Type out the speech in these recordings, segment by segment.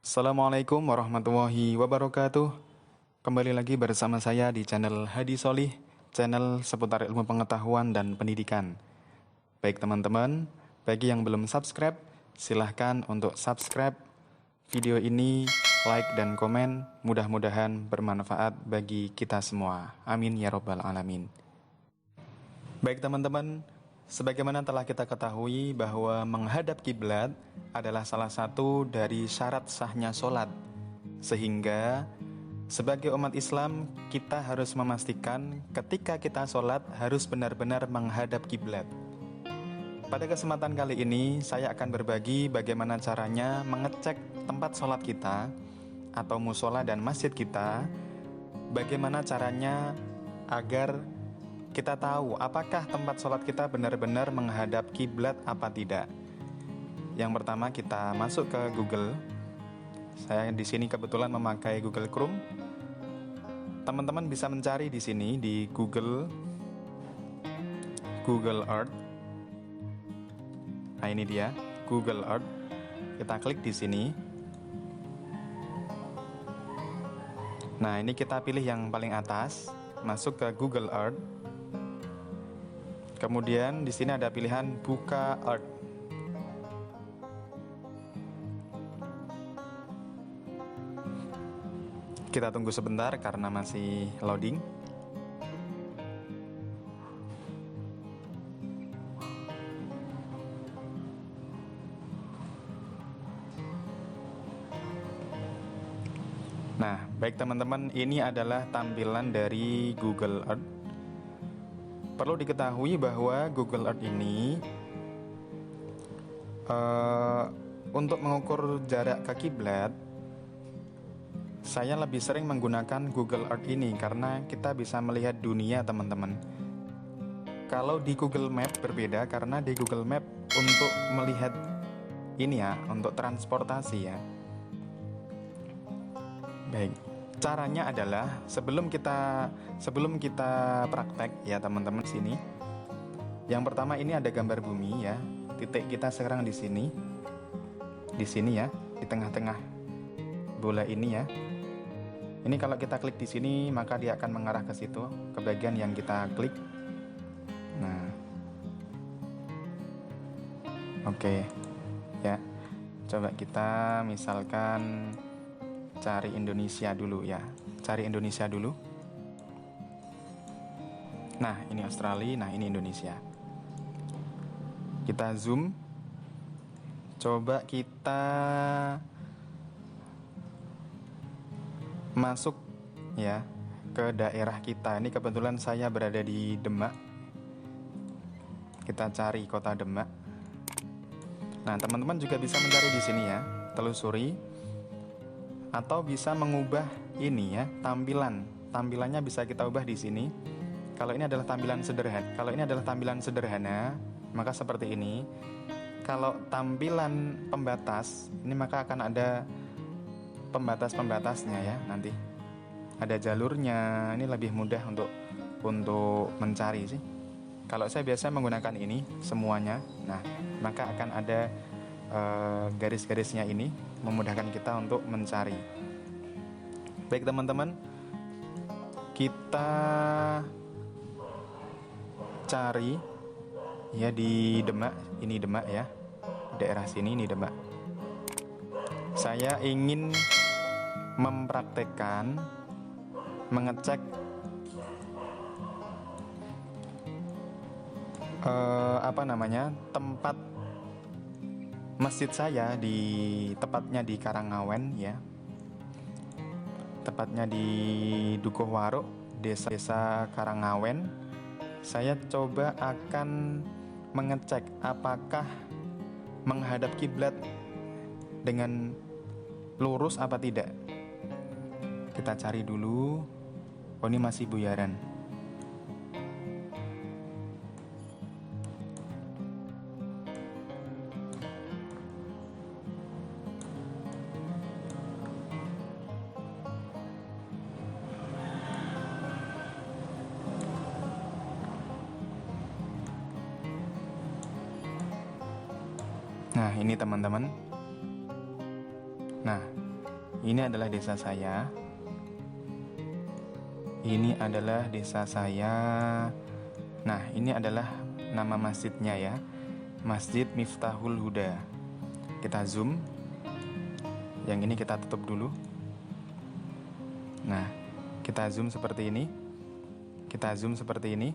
Assalamualaikum warahmatullahi wabarakatuh. Kembali lagi bersama saya di channel Hadi Solih, channel seputar ilmu pengetahuan dan pendidikan. Baik teman-teman, bagi yang belum subscribe, silahkan untuk subscribe video ini, like dan komen. Mudah-mudahan bermanfaat bagi kita semua. Amin ya robbal alamin. Baik teman-teman, sebagaimana telah kita ketahui bahwa menghadap kiblat adalah salah satu dari syarat sahnya sholat. Sehingga sebagai umat Islam kita harus memastikan ketika kita sholat harus benar-benar menghadap kiblat. Pada kesempatan kali ini saya akan berbagi bagaimana caranya mengecek tempat sholat kita atau musola dan masjid kita. Bagaimana caranya agar kita tahu apakah tempat sholat kita benar-benar menghadap kiblat apa tidak. Yang pertama kita masuk ke Google. Saya di sini kebetulan memakai Google Chrome. Teman-teman bisa mencari di sini di Google Earth. Nah ini dia Google Earth. Kita klik di sini. Nah ini kita pilih yang paling atas, masuk ke Google Earth. Kemudian di sini ada pilihan buka Earth. Kita tunggu sebentar karena masih loading. Nah, baik teman-teman, ini adalah tampilan dari Google Earth. Perlu diketahui bahwa Google Earth ini untuk mengukur jarak ke kiblat, saya lebih sering menggunakan Google Earth ini karena kita bisa melihat dunia teman-teman. Kalau di Google Map berbeda karena di Google Map untuk melihat ini ya, untuk transportasi ya. Baik. Caranya adalah sebelum kita praktek ya teman-teman sini. Yang pertama ini ada gambar bumi ya. Titik kita sekarang di sini. Di sini ya, di tengah-tengah bola ini ya. Ini kalau kita klik di sini maka dia akan mengarah ke situ, ke bagian yang kita klik. Nah. Oke. Ya. Coba kita misalkan cari Indonesia dulu ya. Cari Indonesia dulu. Nah, ini Australia, nah ini Indonesia. Kita zoom. Coba kita masuk ya ke daerah kita. Ini kebetulan saya berada di Demak. Kita cari kota Demak. Nah, teman-teman juga bisa mencari di sini ya. Telusuri. Atau bisa mengubah ini ya, tampilannya bisa kita ubah di sini. Kalau ini adalah tampilan sederhana, maka seperti ini. Kalau tampilan pembatas, ini maka akan ada pembatas-pembatasnya ya nanti. Ada jalurnya, ini lebih mudah untuk mencari sih. Kalau saya biasa menggunakan ini semuanya, nah maka akan ada garis-garisnya ini memudahkan kita untuk mencari. Baik teman-teman, kita cari ya di Demak. Ini Demak ya, daerah sini ini Demak. Saya ingin mempraktekkan mengecek tempat masjid saya tepatnya di Karangawen ya. Tepatnya di Dukuhwaruk, desa Karangawen. Saya coba akan mengecek apakah menghadap kiblat dengan lurus apa tidak. Kita cari dulu. Oh, ini masih buyaran. Nah, ini teman-teman. Nah, Ini adalah desa saya. Ini adalah desa saya. Nah, ini adalah nama masjidnya ya. Masjid Miftahul Huda. Kita zoom. Yang ini kita tutup dulu. Nah, kita zoom seperti ini. Kita zoom seperti ini.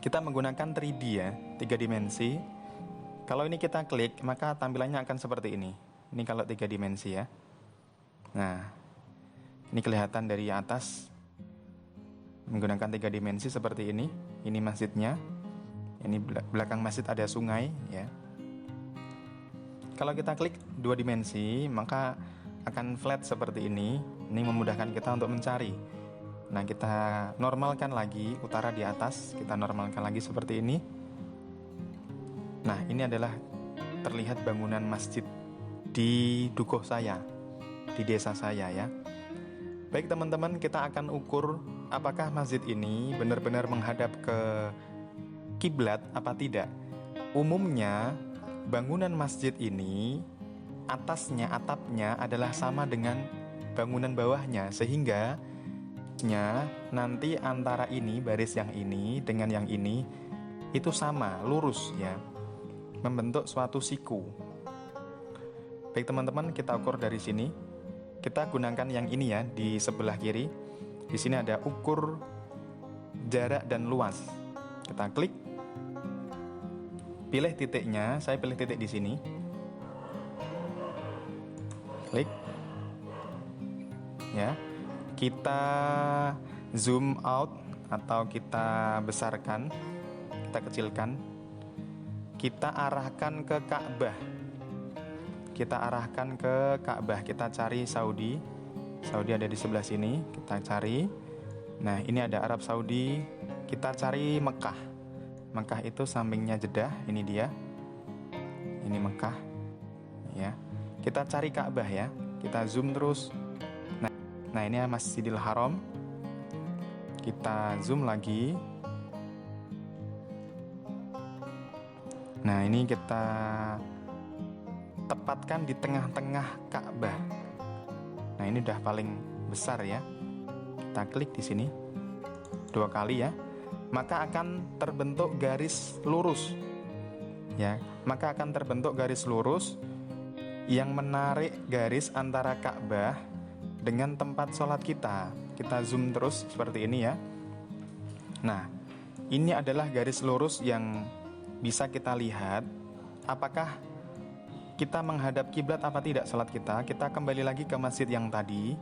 Kita menggunakan 3D ya, 3 dimensi. Kalau ini kita klik, maka tampilannya akan seperti ini. Ini kalau 3 dimensi ya. Nah, ini kelihatan dari atas. Menggunakan 3 dimensi seperti ini. Ini masjidnya. Ini belakang masjid ada sungai ya. Kalau kita klik 2 dimensi, maka akan flat seperti ini. Ini memudahkan kita untuk mencari. Nah, kita normalkan lagi utara di atas. Kita normalkan lagi seperti ini. Nah, ini adalah terlihat bangunan masjid di dukuh saya, di desa saya ya. Baik teman-teman, kita akan ukur apakah masjid ini benar-benar menghadap ke kiblat apa tidak. Umumnya bangunan masjid ini atasnya, atapnya adalah sama dengan bangunan bawahnya, sehingga nanti antara ini, baris yang ini dengan yang ini itu sama, lurus ya, membentuk suatu siku. Baik teman-teman, kita ukur dari sini. Kita gunakan yang ini ya, di sebelah kiri. Di sini ada ukur jarak dan luas. Kita klik. Pilih titiknya, saya pilih titik di sini. Klik. Ya. Kita zoom out atau kita besarkan, kita kecilkan. Kita arahkan ke Ka'bah. Kita arahkan ke Ka'bah. Kita cari Saudi. Saudi ada di sebelah sini. Kita cari. Nah, ini ada Arab Saudi. Kita cari Mekah. Mekah itu sampingnya Jeddah. Ini dia. Ini Mekah. Ya. Kita cari Ka'bah ya. Kita zoom terus. Nah, ini Masjidil Haram. Kita zoom lagi. Nah, ini kita tepatkan di tengah-tengah Ka'bah. Nah, ini udah paling besar ya. Kita klik di sini 2 kali ya. Maka akan terbentuk garis lurus. Ya, maka akan terbentuk garis lurus yang menarik garis antara Ka'bah dengan tempat sholat kita. Kita zoom terus seperti ini ya. Nah, ini adalah garis lurus yang bisa kita lihat apakah kita menghadap kiblat apa tidak sholat kita. Kita kembali lagi ke masjid yang tadi.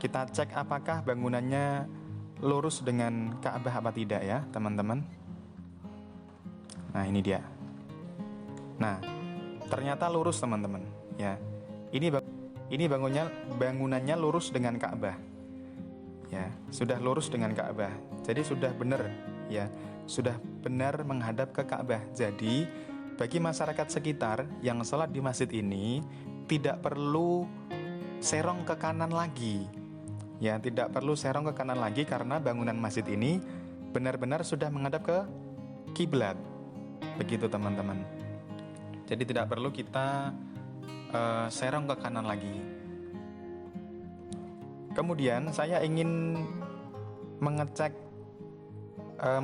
Kita cek apakah bangunannya lurus dengan Ka'bah apa tidak ya, teman-teman. Nah, ini dia. Nah, ternyata lurus, teman-teman. Ya, ini bangunannya lurus dengan Ka'bah. Ya, sudah lurus dengan Ka'bah. Jadi sudah benar, ya, sudah benar menghadap ke Ka'bah. Jadi bagi masyarakat sekitar yang sholat di masjid ini tidak perlu serong ke kanan lagi. Ya, tidak perlu serong ke kanan lagi karena bangunan masjid ini benar-benar sudah menghadap ke kiblat. Begitu teman-teman. Jadi tidak perlu kita serong ke kanan lagi. Kemudian saya ingin mengecek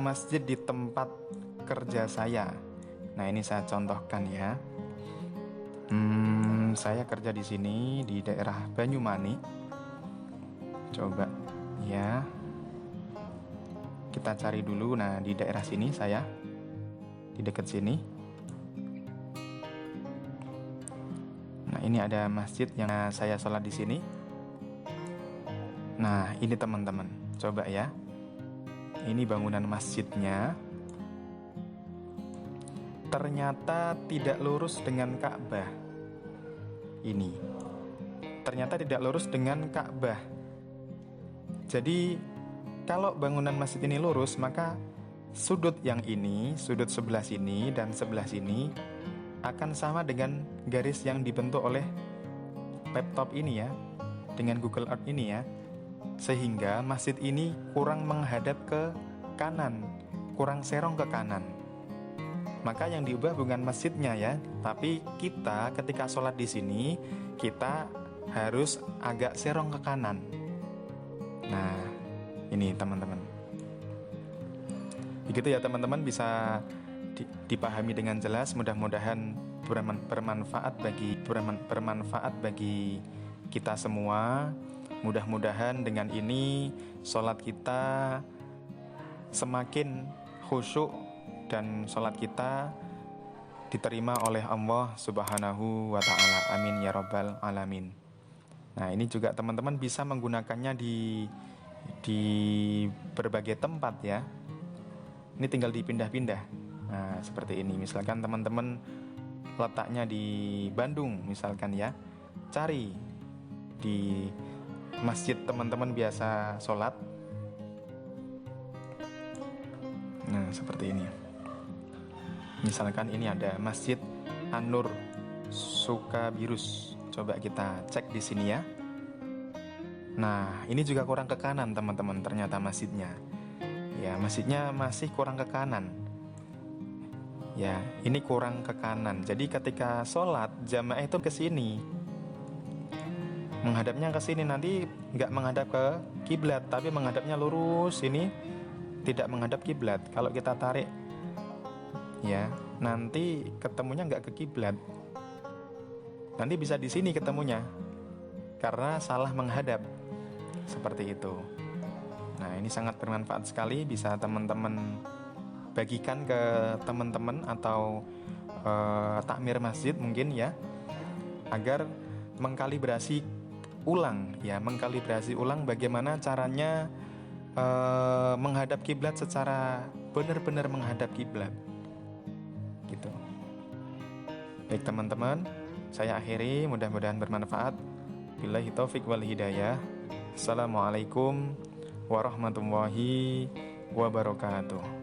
masjid di tempat kerja saya. Nah, ini saya contohkan ya. Saya kerja di sini di daerah Banyumani. Coba ya. Kita cari dulu. Nah, di daerah sini saya, di dekat sini. Nah, ini ada masjid yang saya sholat di sini. Nah, ini teman-teman. Coba ya. Ini bangunan masjidnya. Ternyata tidak lurus dengan Ka'bah. Ini. Ternyata tidak lurus dengan Ka'bah. Jadi, kalau bangunan masjid ini lurus, maka sudut yang ini, sudut sebelah sini dan sebelah sini akan sama dengan garis yang dibentuk oleh laptop ini ya, dengan Google Earth ini ya. Sehingga masjid ini kurang menghadap ke kanan, kurang serong ke kanan. Maka yang diubah bukan masjidnya ya, tapi kita ketika sholat di sini, kita harus agak serong ke kanan. Nah, ini teman-teman. Begitu ya teman-teman, bisa dipahami dengan jelas. Mudah-mudahan bermanfaat bagi kita semua. Mudah-mudahan dengan ini sholat kita semakin khusyuk dan sholat kita diterima oleh Allah Subhanahu wa ta'ala. Amin ya rabbal alamin. Nah, ini juga teman-teman bisa menggunakannya di berbagai tempat ya. Ini tinggal dipindah-pindah. Nah, seperti ini. Misalkan teman-teman letaknya di Bandung misalkan ya, cari di masjid teman-teman biasa sholat. Nah, seperti ini. Misalkan ini ada Masjid An-Nur Sukabirus. Coba kita cek di sini ya. Nah, ini juga kurang ke kanan teman-teman, ternyata masjidnya. Ya, masjidnya masih kurang ke kanan. Ya, ini kurang ke kanan. Jadi ketika sholat jamaah itu ke sini, menghadapnya ke sini, nanti nggak menghadap ke kiblat, tapi menghadapnya lurus. Ini tidak menghadap kiblat. Kalau kita tarik, ya, nanti ketemunya nggak ke kiblat. Nanti bisa di sini ketemunya, karena salah menghadap. Seperti itu. Nah, ini sangat bermanfaat sekali. Bisa teman-teman bagikan ke teman-teman atau takmir masjid mungkin ya, agar mengkalibrasi ulang bagaimana caranya menghadap kiblat secara benar-benar menghadap kiblat gitu. Baik teman-teman, saya akhiri, mudah-mudahan bermanfaat. Billahi taufik wal hidayah. Assalamualaikum warahmatullahi wabarakatuh.